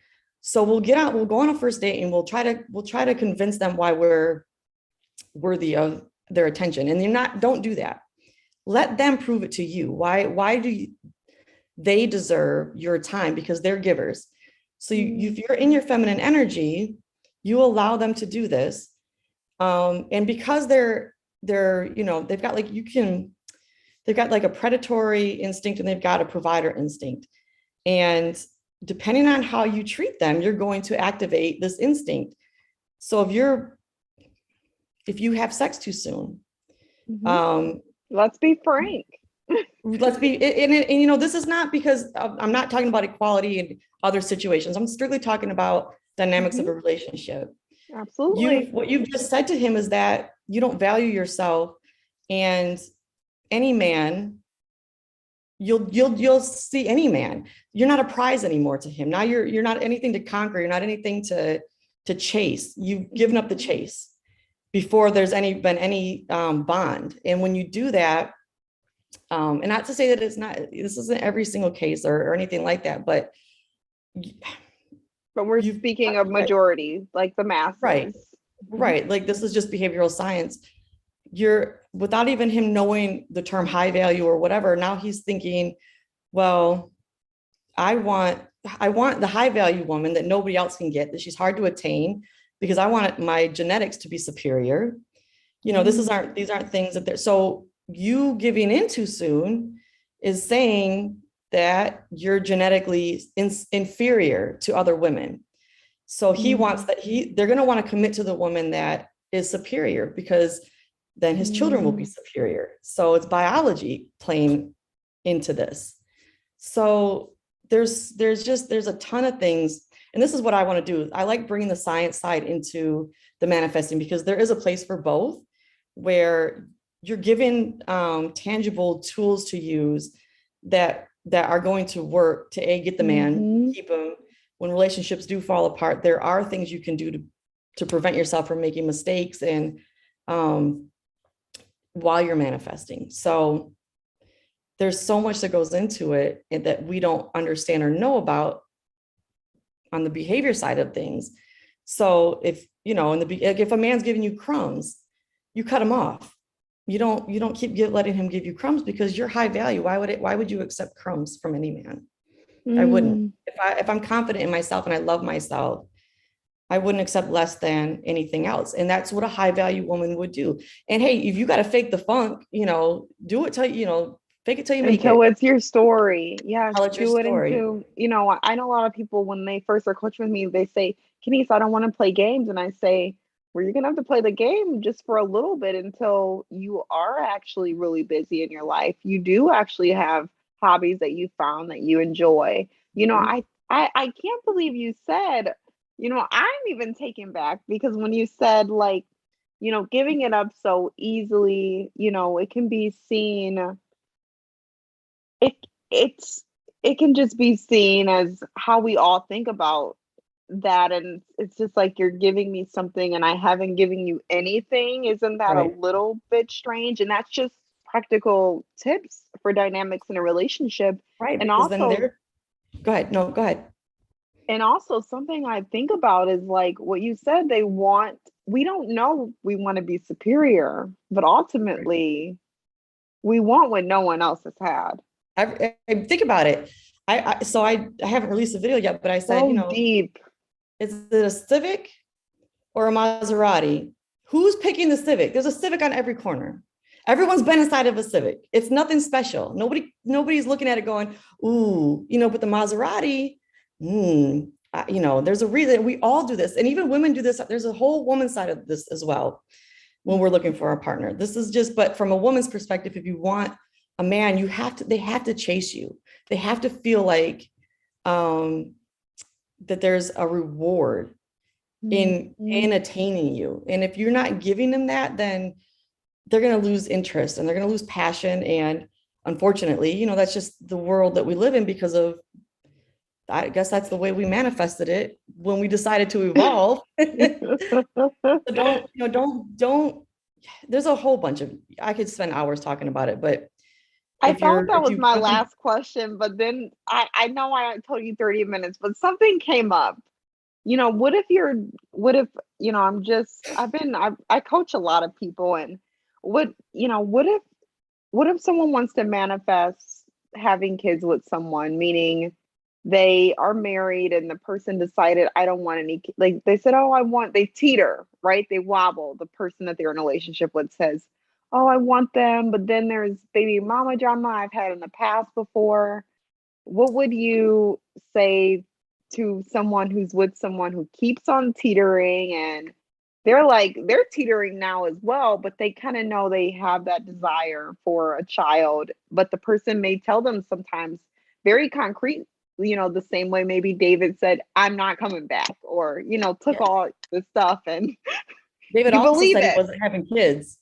So we'll go on a first date and we'll try to convince them why we're worthy of their attention. And don't do that. Let them prove it to you. Why do they deserve your time? Because they're givers. So if you're in your feminine energy, you allow them to do this. And because they've got like a predatory instinct and they've got a provider instinct. And depending on how you treat them, you're going to activate this instinct. So if you have sex too soon, let's be frank. This is not because I'm not talking about equality in other situations. I'm strictly talking about dynamics of a relationship. Absolutely. What you've just said to him is that you don't value yourself, and any man, you'll see any man. You're not a prize anymore to him. Now you're not anything to conquer. You're not anything to chase. You've given up the chase before there's been any bond. And when you do that, and not to say that this isn't every single case or anything like that, but we're speaking of majority, like the masses. Right. Like this is just behavioral science. You're, without even him knowing the term high value or whatever, now he's thinking, well, I want the high value woman that nobody else can get, that she's hard to attain, because I want my genetics to be superior. These aren't things that they're, so you giving in too soon is saying that you're genetically inferior to other women. So he wants that they're going to want to commit to the woman that is superior, because then his children will be superior. So it's biology playing into this. So there's a ton of things. And this is what I want to do. I like bringing the science side into the manifesting, because there is a place for both, where you're given tangible tools to use that are going to work to get the man, keep him. When relationships do fall apart, there are things you can do to prevent yourself from making mistakes, and while you're manifesting. So there's so much that goes into it that we don't understand or know about on the behavior side of things. So if if a man's giving you crumbs, you cut him off. You don't keep letting him give you crumbs, because you're high value. Why would you accept crumbs from any man? I wouldn't. If I'm confident in myself and I love myself, I wouldn't accept less than anything else. And that's what a high value woman would do. And hey, if you got to fake the funk, do it till, fake it till you make until it. It's your story. Yes, Tell it your do it story. until, I know a lot of people, when they first are coaching with me, they say, Kenise, I don't want to play games. And I say, well, you're going to have to play the game just for a little bit, until you are actually really busy in your life. You do actually have hobbies that you found that you enjoy. I can't believe you said, I'm even taken back, because when you said, like, giving it up so easily, it can be seen, it it's it can just be seen as how we all think about that. And it's just like, you're giving me something and I haven't given you anything. Isn't that a Right. little bit strange? And that's just practical tips for dynamics in a relationship. Right. And Because then also, go ahead. No, go ahead. something I think about is, like what you said, we don't know, we want to be superior, but ultimately we want what no one else has had. I think about it. I haven't released a video yet, but I said, So deep. is it a Civic or a Maserati? Who's picking the Civic? There's a Civic on every corner. Everyone's been inside of a Civic. It's nothing special. Nobody's looking at it going, ooh, but the Maserati, there's a reason we all do this. And even women do this. There's a whole woman side of this as well when we're looking for a partner. This is just, but from a woman's perspective, if you want a man, they have to chase you. They have to feel like, that there's a reward in attaining you. And if you're not giving them that, then they're going to lose interest and they're going to lose passion. And unfortunately, that's just the world that we live in because of, I guess that's the way we manifested it when we decided to evolve. So don't, there's a whole bunch of, I could spend hours talking about it, but I thought that if was you my last question, but then I know I told you 30 minutes, but something came up. What if I coach a lot of people, and what if someone wants to manifest having kids with someone, meaning they are married and the person decided, I don't want any, like they said, oh, they teeter, right? They wobble. The person that they're in a relationship with says, oh, I want them. But then there's baby mama drama I've had in the past before. What would you say to someone who's with someone who keeps on teetering, and they're teetering now as well, but they kind of know they have that desire for a child, but the person may tell them sometimes very concrete, the same way maybe David said, I'm not coming back, or, took yeah. all this stuff, and David you also believe said he it. wasn't having kids.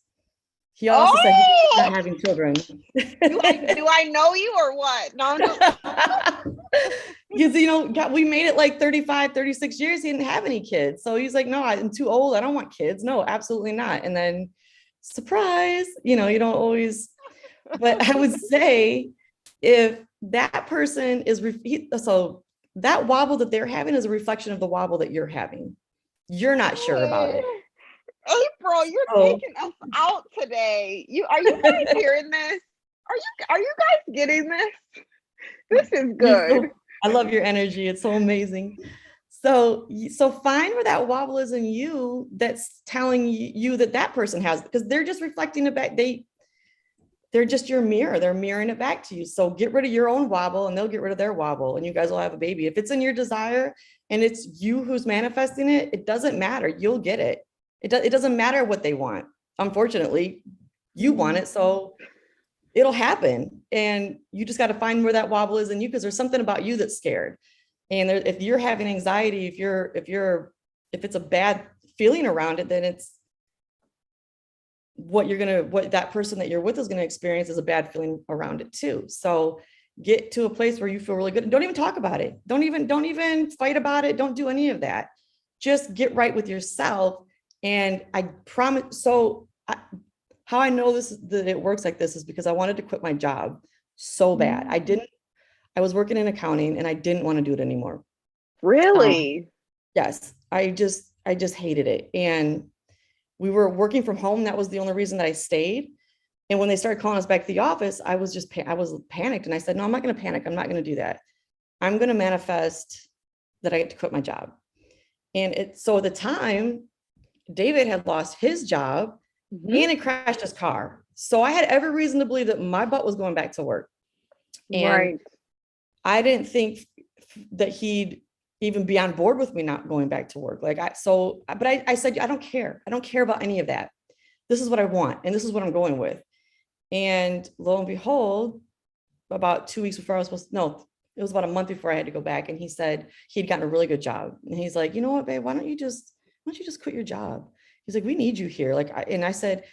He also said he was Oh, not having children. do I know you or what? No, no. Because, we made it like 35, 36 years. He didn't have any kids. So he's like, no, I'm too old. I don't want kids. No, absolutely not. And then surprise, you don't always, but I would say if that person is, so that wobble that they're having is a reflection of the wobble that you're having. You're not sure about it. April, you're taking us out today. Are you guys hearing this? Are you guys getting this? This is good. I love your energy. It's so amazing. So find where that wobble is in you that's telling you that person has, because they're just reflecting it back. They're just your mirror. They're mirroring it back to you. So get rid of your own wobble and they'll get rid of their wobble and you guys will have a baby. If it's in your desire and it's you who's manifesting it, it doesn't matter. You'll get it. It doesn't matter what they want. Unfortunately, you want it. So it'll happen. And you just got to find where that wobble is in you, because there's something about you that's scared. And if you're having anxiety, if it's a bad feeling around it, then it's what that person that you're with is going to experience is a bad feeling around it too. So get to a place where you feel really good and don't even talk about it. Don't even fight about it. Don't do any of that. Just get right with yourself. And I promise. How I know that it works like this is because I wanted to quit my job so bad. I was working in accounting and I didn't want to do it anymore. Really? Yes. I just hated it. And we were working from home. That was the only reason that I stayed. And when they started calling us back to the office, I was panicked. And I said, no, I'm not going to panic. I'm not going to do that. I'm going to manifest that I get to quit my job. And so at the time, David had lost his job and it crashed his car. So I had every reason to believe that my butt was going back to work. And I didn't think that he'd even be on board with me not going back to work. But I said, I don't care. I don't care about any of that. This is what I want. And this is what I'm going with. And lo and behold, about 2 weeks before it was about a month before I had to go back. And he said he'd gotten a really good job. And he's like, you know what, babe, why don't you just quit your job? He's like, we need you here. And I said,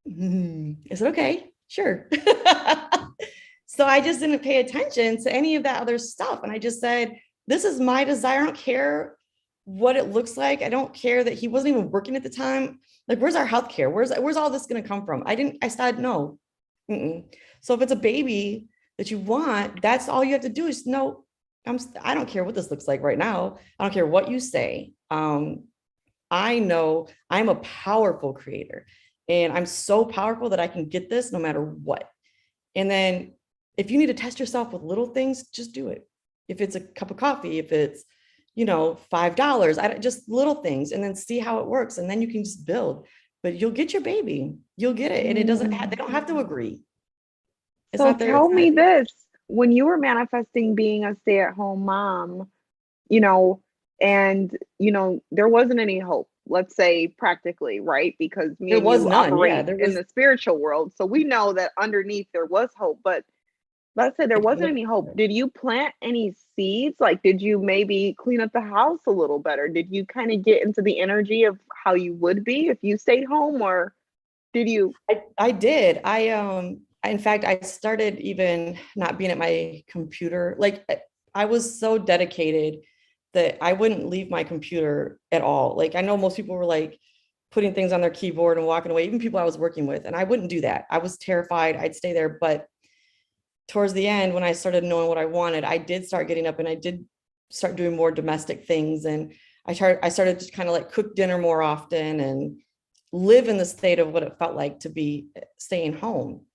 okay, sure. So I just didn't pay attention to any of that other stuff. And I just said, this is my desire. I don't care what it looks like. I don't care that he wasn't even working at the time. Like, where's our healthcare? Where's all this going to come from? I said, no. So if it's a baby that you want, that's all you have to do is no, I don't care what this looks like right now. I don't care what you say. I know I'm a powerful creator and I'm so powerful that I can get this no matter what. And then if you need to test yourself with little things, just do it. If it's a cup of coffee, if it's, $5, just little things, and then see how it works. And then you can just build, but you'll get your baby, you'll get it. And they don't have to agree. So tell me this, when you were manifesting being a stay-at-home mom, and there wasn't any hope, let's say practically, right? Because me and you operate in the spiritual world. So we know that underneath there was hope, but Let's say there If you wasn't look any hope. at it. Did you plant any seeds? Like, did you maybe clean up the house a little better? Did you kind of get into the energy of how you would be if you stayed home, or did you? I did. In fact, I started even not being at my computer. Like I was so dedicated that I wouldn't leave my computer at all. Like I know most people were like putting things on their keyboard and walking away, even people I was working with, and I wouldn't do that. I was terrified. I'd stay there. But towards the end, when I started knowing what I wanted, I did start getting up and I did start doing more domestic things. And I started to kind of like cook dinner more often and live in the state of what it felt like to be staying home.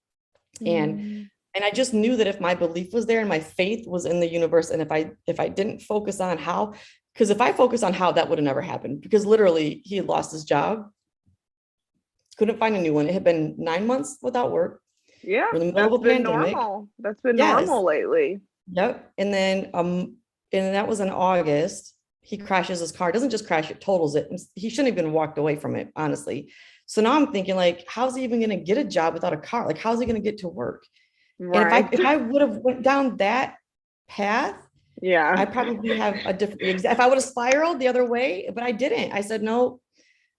And Mm, and I just knew that if my belief was there and my faith was in the universe, and if I didn't focus on how, because if I focused on how, that would have never happened, because literally he had lost his job, couldn't find a new one. It had been 9 months without work. yeah, We're in the middle that's of a been pandemic. normal. That's been Yes. normal lately. Yep. And that was in August. He crashes his car, doesn't just crash it, totals it. He shouldn't even walked away from it, honestly. So now I'm thinking, like, how's he even going to get a job without a car? Like, how's he going to get to work? And if I Right. if I would have went down that path, Yeah. I probably have a different, if I would have spiraled the other way, but I didn't. I said, no,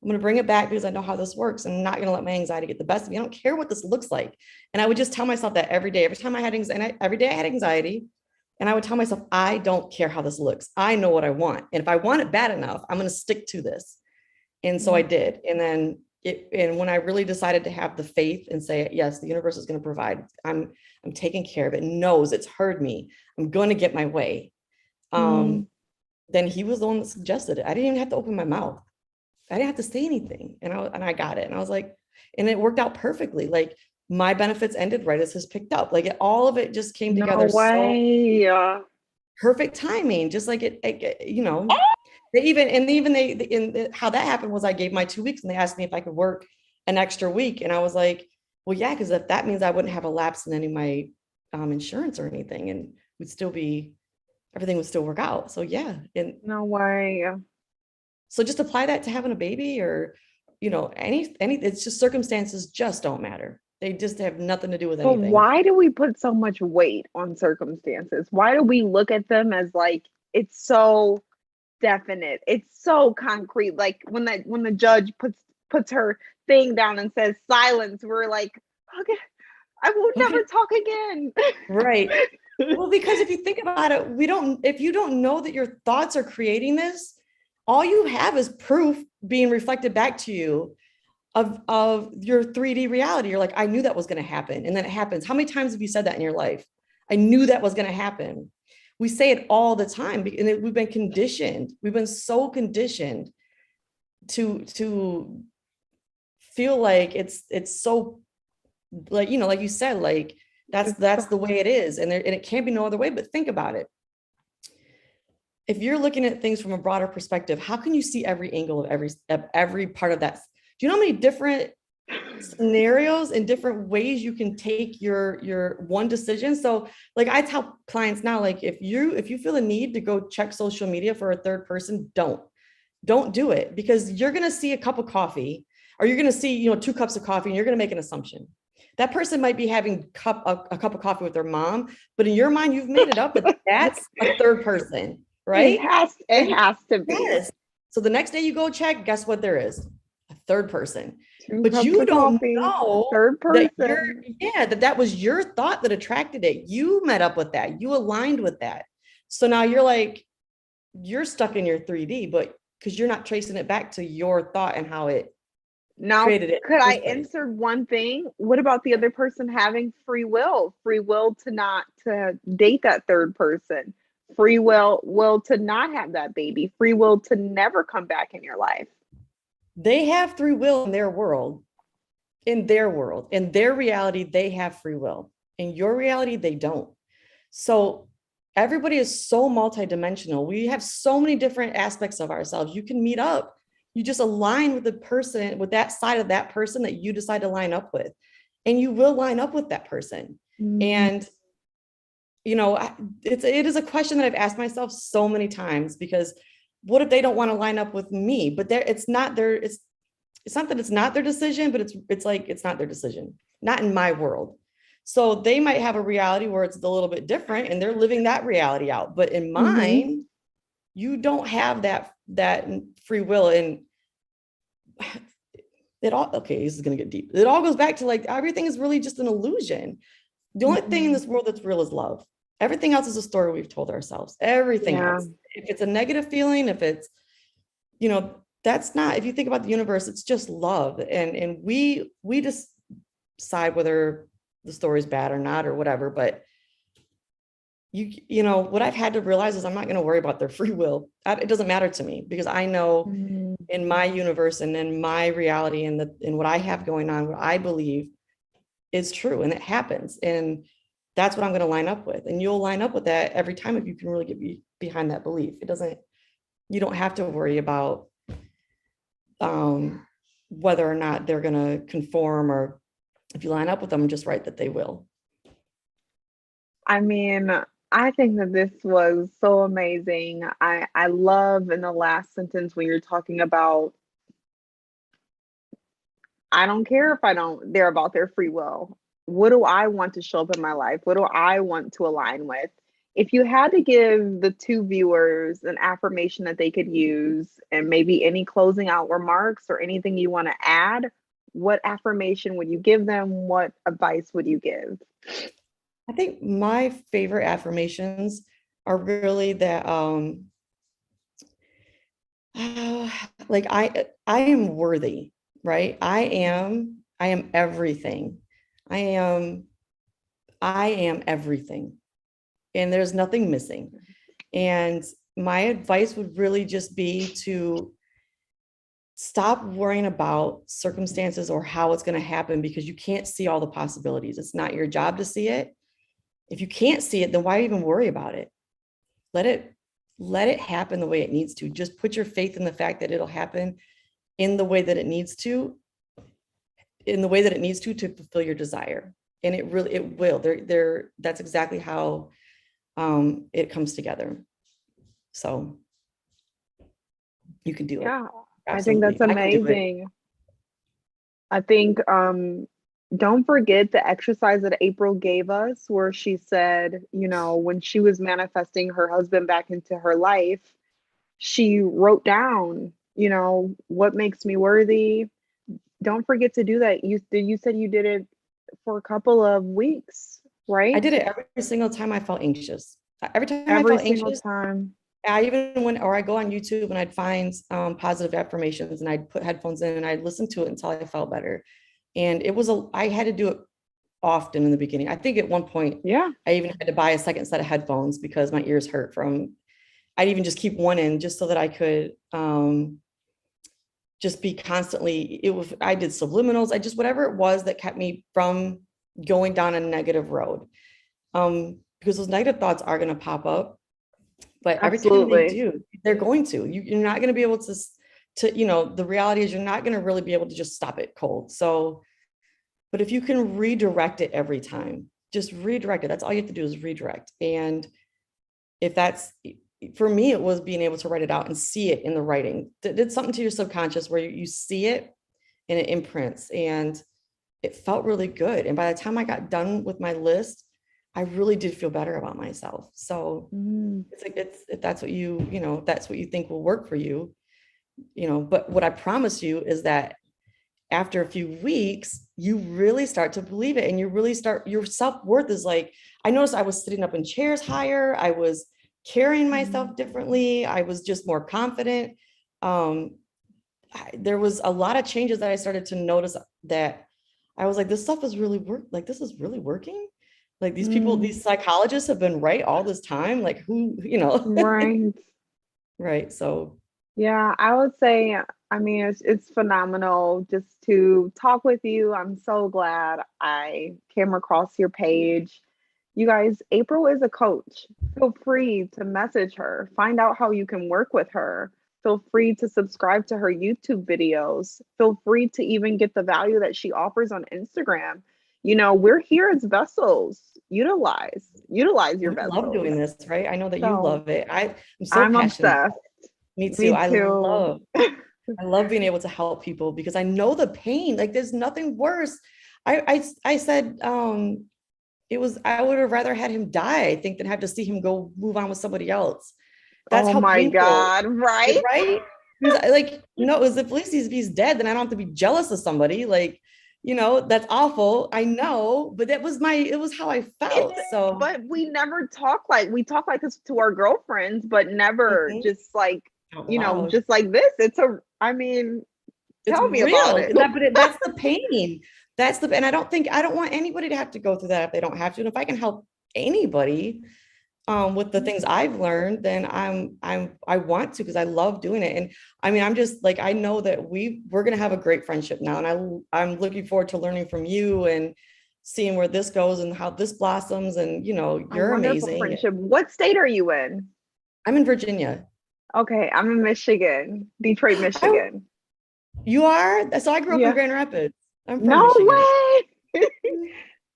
I'm going to bring it back because I know how this works. I'm not going to let my anxiety get the best of me. I don't care what this looks like. And I would just tell myself that every day. Every time I had anxiety, every day I had anxiety. And I would tell myself, I don't care how this looks. I know what I want. And if I want it bad enough, I'm going to stick to this. And so I Mm, did. And then and when I really decided to have the faith and say, yes, the universe is going to provide, I'm taking care of it, knows it's heard me, I'm going to get my way. mm. Um, then he was the one that suggested it. I didn't even have to open my mouth. I didn't have to say anything. And I got it. And I was like, and it worked out perfectly. Like my benefits ended right as his picked up. Like all of it just came No together so way. perfect timing, just like they how that happened was I gave my 2 weeks and they asked me if I could work an extra week. And I was like, well, yeah, because if that means I wouldn't have a lapse in any of my insurance or anything, and would still be, everything would still work out. So yeah. And No way. so just apply that to having a baby, or, any, it's just circumstances just don't matter. They just have nothing to do with But anything. why do we put so much weight on circumstances? Why do we look at them as like it's so definite? It's so concrete. Like when the judge puts her thing down and says silence, we're like, okay, I will never Okay. talk again. Right. Well, because if you think about it, if you don't know that your thoughts are creating this, all you have is proof being reflected back to you of your 3D reality. You're like, I knew that was going to happen. And then it happens. How many times have you said that in your life? I knew that was going to happen. We say it all the time, and we've been conditioned. We've been so conditioned to feel like it's so, like, like you said, like that's the way it is. And it can't be no other way. But think about it. If you're looking at things from a broader perspective, how can you see every angle of every part of that? Do you know how many different scenarios and different ways you can take your one decision? So like I tell clients now, like if you feel a need to go check social media for a third person, don't do it, because you're going to see a cup of coffee, or you're going to see 2 cups of coffee, and you're going to make an assumption. That person might be having a cup of coffee with their mom, but in your mind you've made it up that that's a third person, right? It has to be. Yes. So the next day you go check, guess what there is? A third person. Two But cups you of don't coffee, know third that person. that was your thought that attracted it. You met up with that. You aligned with that. So now you're stuck in your 3D, but because you're not tracing it back to your thought and how it Now, created it in could the I first place. answer one thing? What about the other person having free will? Free will to not to date that third person. Free will to not have that baby. Free will to never come back in your life. They have free will in their world. In their reality, they have free will. In your reality, they don't. So everybody is so multidimensional. We have so many different aspects of ourselves. You can meet up. You just align with the person, with that side of that person that you decide to line up with. And you will line up with that person. Mm, And, it is a question that I've asked myself so many times, because what if they don't want to line up with me? But it's not that it's not their decision, but it's like, it's not their decision, not in my world. So they might have a reality where it's a little bit different and they're living that reality out. But in Mhm. mine, you don't have that free will. And it all, okay, this is going to get deep. It all goes back to like everything is really just an illusion. The only thing in Mhm. this world that's real is love. Everything else is a story we've told ourselves. Everything Yeah. else. If it's a negative feeling, if it's, that's not, if you think about the universe, it's just love. And we just decide whether the story's bad or not or whatever. But what I've had to realize is I'm not going to worry about their free will. It doesn't matter to me because I know Mhm. in my universe and in my reality and in what I have going on, what I believe is true and it happens. And that's what I'm going to line up with. And you'll line up with that every time if you can really get behind that belief. You don't have to worry about whether or not they're going to conform, or if you line up with them, just right that they will. I mean, I think that this was so amazing. I love in the last sentence when you're talking about, I don't care if I don't they're about their free will. What do I want to show up in my life? What do I want to align with? If you had to give the two viewers an affirmation that they could use and maybe any closing out remarks or anything you want to add, what affirmation would you give them? What advice would you give? I think my favorite affirmations are really that like I am worthy, right? I am everything. I am I am everything. And there's nothing missing. And my advice would really just be to stop worrying about circumstances or how it's going to happen because you can't see all the possibilities. It's not your job to see it. If you can't see it, then why even worry about it? Let it let it happen the way it needs to. Just put your faith in the fact that it'll happen in the way that it needs to, to fulfill your desire. And it will. That's exactly how it comes together. So you can do it. Yeah, I think that's Absolutely. I can do it. amazing. I think don't forget the exercise that April gave us where she said, when she was manifesting her husband back into her life, she wrote down, what makes me worthy. Don't forget to do that. You said you did it for a couple of weeks, I right? did it every single time I felt anxious. Every time I Every felt single anxious, time. I go on YouTube and I'd find positive affirmations and I'd put headphones in and I'd listen to it until I felt better. And I had to do it often in the beginning. I think at one point Yeah. I even had to buy a second set of headphones because my ears hurt I'd even just keep one in just so that I could just be constantly, I did subliminals, I just, whatever it was that kept me from going down a negative road. Because those negative thoughts are going to pop up, but every time they Absolutely. do, they're going to, you're not going to be able the reality is you're not going to really be able to just stop it cold. So, but if you can redirect it every time, just redirect it. That's all you have to do is redirect. And if that's, for me, it was being able to write it out and see it in the writing. Did something to your subconscious where you see it and it imprints, and it felt really good. And by the time I got done with my list, I really did feel better about myself. So Mm. it's like, if that's what if that's what you think will work for you, but what I promise you is that after a few weeks, you really start to believe it, and your self-worth is like, I noticed I was sitting up in chairs higher. I was carrying Mm. myself differently. I was just more confident. Um, there was a lot of changes that I started to notice that I was like, this stuff is really like, this is really working. Like these people, Mm. these psychologists have been right all this time. Like Right. right. So Yeah, I would say, I mean, it's phenomenal just to talk with you. I'm so glad I came across your page. You guys, April is a coach. Feel free to message her, find out how you can work with her. Feel free to subscribe to her YouTube videos. Feel free to even get the value that she offers on Instagram. We're here as vessels. Utilize your I love vessels. doing this, right? I know that you So love it. I'm so I'm passionate. obsessed. Me too. Me too. I love being able to help people because I know the pain. Like there's nothing worse. I said, I would have rather had him die, I think, than have to see him go move on with somebody else. That's Oh how my painful, God, right? right? Because like, no, it was at least he's dead, then I don't have to be jealous of somebody. Like, that's awful. I know, but it was how I It felt. is, So but we talk like this to our girlfriends, but never mhm, just like, out loud. just like this. I mean, It's tell me about real. it. That's the pain. And I don't want anybody to have to go through that if they don't have to. And if I can help anybody with the things I've learned, then I want to, because I love doing it. And I mean, I'm just like, I know that we're gonna have a great friendship now. And I'm looking forward to learning from you and seeing where this goes and how this blossoms. And A you're wonderful amazing. friendship. What state are you in? I'm in Virginia. Okay, I'm in Michigan, Detroit, I Michigan. You are? So I grew up in Yeah. Grand Rapids. I'm from No Michigan. way.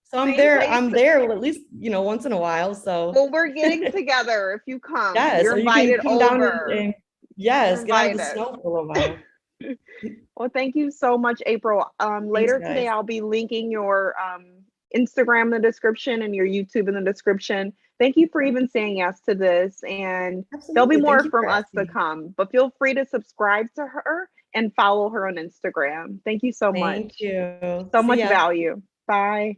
So Same place. I'm there at least, once in a while. So Well, we're getting together. If you come, yes, you're so you can invited come down over. and You're yes, get out of the invited. snow for a little while. Well, thank you so much, April. Thanks, Later today, guys. I'll be linking your Instagram in the description and your YouTube in the description. Thank you for even saying yes to this. And there'll be Absolutely. Thank more you for from us to asking. come, but feel free to subscribe to her and follow her on Instagram. Thank you so Thank much. you. So See much ya. value. Bye.